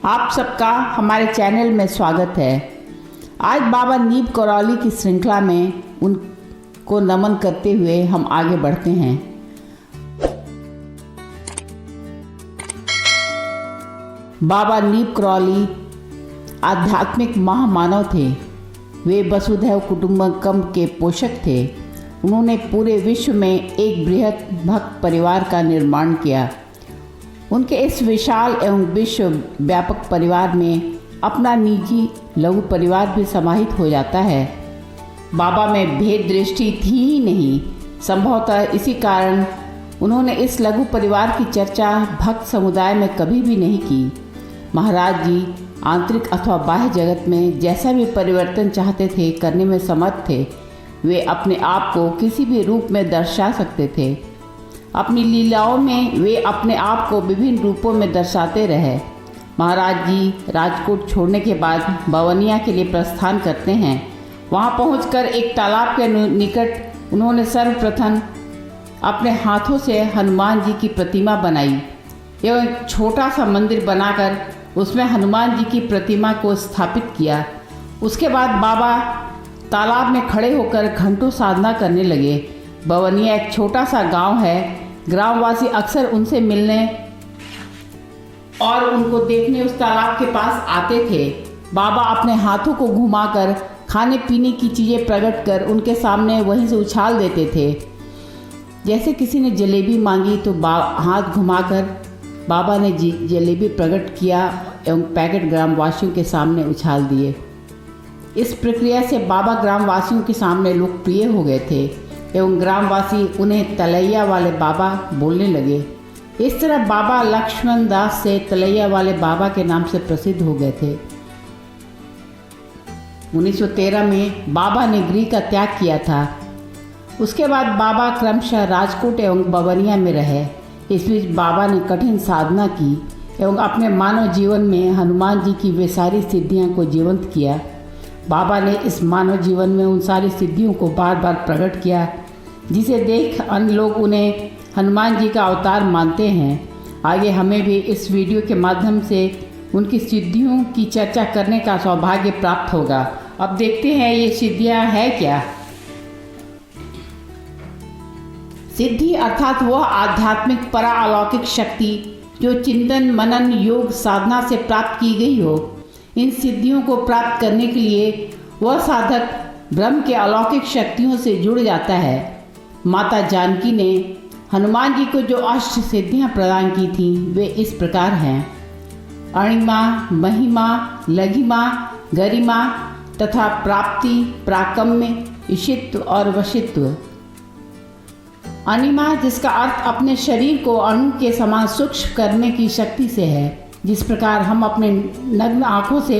आप सबका हमारे चैनल में स्वागत है। आज बाबा नीब करौली की श्रृंखला में उनको नमन करते हुए हम आगे बढ़ते हैं। बाबा नीब करौली आध्यात्मिक महामानव थे। वे वसुधैव कुटुंबकम के पोषक थे। उन्होंने पूरे विश्व में एक बृहत भक्त परिवार का निर्माण किया। उनके इस विशाल एवं विश्व व्यापक परिवार में अपना निजी लघु परिवार भी समाहित हो जाता है। बाबा में भेद दृष्टि थी ही नहीं। संभवतः इसी कारण उन्होंने इस लघु परिवार की चर्चा भक्त समुदाय में कभी भी नहीं की। महाराज जी आंतरिक अथवा बाह्य जगत में जैसा भी परिवर्तन चाहते थे करने में समर्थ थे। वे अपने आप को किसी भी रूप में दर्शा सकते थे। अपनी लीलाओं में वे अपने आप को विभिन्न रूपों में दर्शाते रहे। महाराज जी राजकोट छोड़ने के बाद बवनिया के लिए प्रस्थान करते हैं। वहां पहुंचकर एक तालाब के निकट उन्होंने सर्वप्रथम अपने हाथों से हनुमान जी की प्रतिमा बनाई एवं एक छोटा सा मंदिर बनाकर उसमें हनुमान जी की प्रतिमा को स्थापित किया। उसके बाद बाबा तालाब में खड़े होकर घंटों साधना करने लगे। बवनिया एक छोटा सा गांव है। ग्रामवासी अक्सर उनसे मिलने और उनको देखने उस तालाब के पास आते थे। बाबा अपने हाथों को घुमाकर खाने पीने की चीज़ें प्रकट कर उनके सामने वहीं से उछाल देते थे। जैसे किसी ने जलेबी मांगी तो हाथ घुमाकर बाबा ने जलेबी प्रकट किया एवं पैकेट ग्रामवासियों के सामने उछाल दिए। इस प्रक्रिया से बाबा ग्रामवासियों के सामने लोकप्रिय हो गए थे एवं ग्रामवासी उन्हें तलैया वाले बाबा बोलने लगे। इस तरह बाबा लक्ष्मण दास से तलैया वाले बाबा के नाम से प्रसिद्ध हो गए थे। 1913 में बाबा ने गृह का त्याग किया था। उसके बाद बाबा क्रमशः राजकोट एवं बवनिया में रहे। इस बीच बाबा ने कठिन साधना की एवं अपने मानव जीवन में हनुमान जी की वे सारी सिद्धियां को जीवंत किया। बाबा ने इस मानव जीवन में उन सारी सिद्धियों को बार बार प्रकट किया जिसे देख अन्य लोग उन्हें हनुमान जी का अवतार मानते हैं। आगे हमें भी इस वीडियो के माध्यम से उनकी सिद्धियों की चर्चा करने का सौभाग्य प्राप्त होगा। अब देखते हैं ये सिद्धियां हैं क्या। सिद्धि अर्थात वह आध्यात्मिक परालौकिक शक्ति जो चिंतन मनन योग साधना से प्राप्त की गई हो। इन सिद्धियों को प्राप्त करने के लिए वह साधक ब्रह्म के अलौकिक शक्तियों से जुड़ जाता है। माता जानकी ने हनुमान जी को जो अष्ट सिद्धियां प्रदान की थीं वे इस प्रकार हैं: अणिमा, महिमा, लघिमा, गरिमा तथा प्राप्ति, प्राकम्य, इशित्व और वशित्व। अणिमा जिसका अर्थ अपने शरीर को अणु के समान सूक्ष्म करने की शक्ति से है। जिस प्रकार हम अपने नग्न आँखों से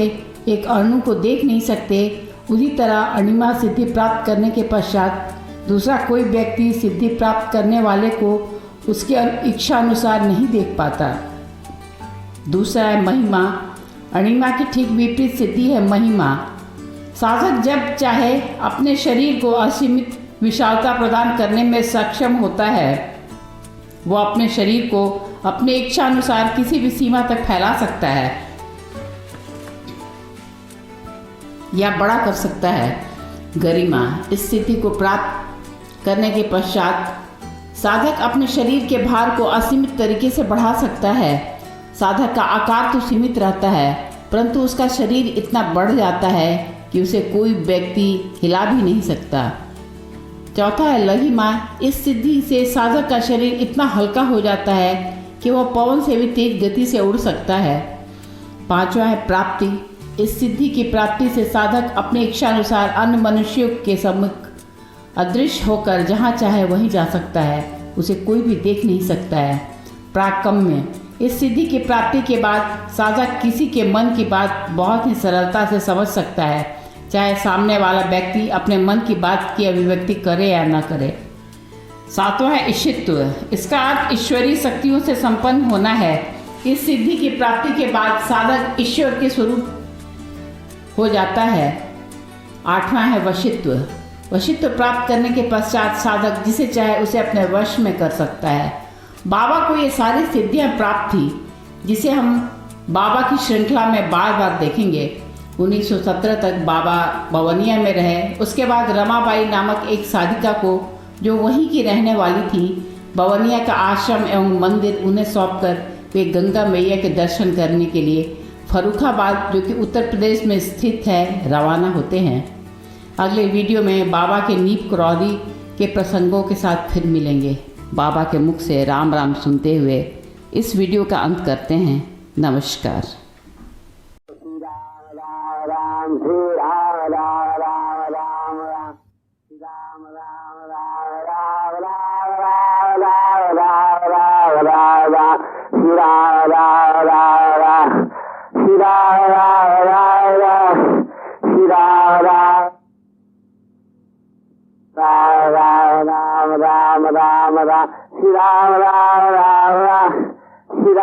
एक अणु को देख नहीं सकते, उसी तरह अणिमा सिद्धि प्राप्त करने के पश्चात दूसरा कोई व्यक्ति सिद्धि प्राप्त करने वाले को उसके इच्छा अनुसार नहीं देख पाता। दूसरा है महिमा। अणिमा की ठीक विपरीत सिद्धि है महिमा। साधक जब चाहे अपने शरीर को असीमित विशालता प्रदान करने में सक्षम होता है। वो अपने शरीर को अपने इच्छा अनुसार किसी भी सीमा तक फैला सकता है या बड़ा कर सकता है। गरिमा इस स्थिति को प्राप्त करने के पश्चात साधक अपने शरीर के भार को असीमित तरीके से बढ़ा सकता है। साधक का आकार तो सीमित रहता है परंतु उसका शरीर इतना बढ़ जाता है कि उसे कोई व्यक्ति हिला भी नहीं सकता। चौथा है लघिमा। इस सिद्धि से साधक का शरीर इतना हल्का हो जाता है कि वह पवन से भी तेज गति से उड़ सकता है। पांचवा है प्राप्ति। इस सिद्धि की प्राप्ति से साधक अपनी इच्छा अनुसार अन्य मनुष्यों के सम्मुख अदृश्य होकर जहाँ चाहे वहीं जा सकता है। उसे कोई भी देख नहीं सकता है। प्राकम्य। इस सिद्धि की प्राप्ति के बाद साधक किसी के मन की बात बहुत ही सरलता से समझ सकता है, चाहे सामने वाला व्यक्ति अपने मन की बात की अभिव्यक्ति करे या न करे। सातवां है ईशित्व। इसका अर्थ ईश्वरीय शक्तियों से संपन्न होना है। इस सिद्धि की प्राप्ति के बाद साधक ईश्वर के स्वरूप हो जाता है। आठवां है वशित्व। वशित्व प्राप्त करने के पश्चात साधक जिसे चाहे उसे अपने वश में कर सकता है। बाबा को ये सारी सिद्धियां प्राप्त थी जिसे हम बाबा की श्रृंखला में बार बार देखेंगे। 1917 तक बाबा बवनिया में रहे। उसके बाद रमाबाई नामक एक साधिका को, जो वहीं की रहने वाली थी, बवनिया का आश्रम एवं मंदिर उन्हें सौंपकर वे गंगा मैया के दर्शन करने के लिए फर्रुखाबाद, जो कि उत्तर प्रदेश में स्थित है, रवाना होते हैं। अगले वीडियो में बाबा के नीप क्रॉली के प्रसंगों के साथ फिर मिलेंगे। बाबा के मुख से राम राम सुनते हुए इस वीडियो का अंत करते हैं। नमस्कार। Shri Ram Ram Ram Ram Shri Ram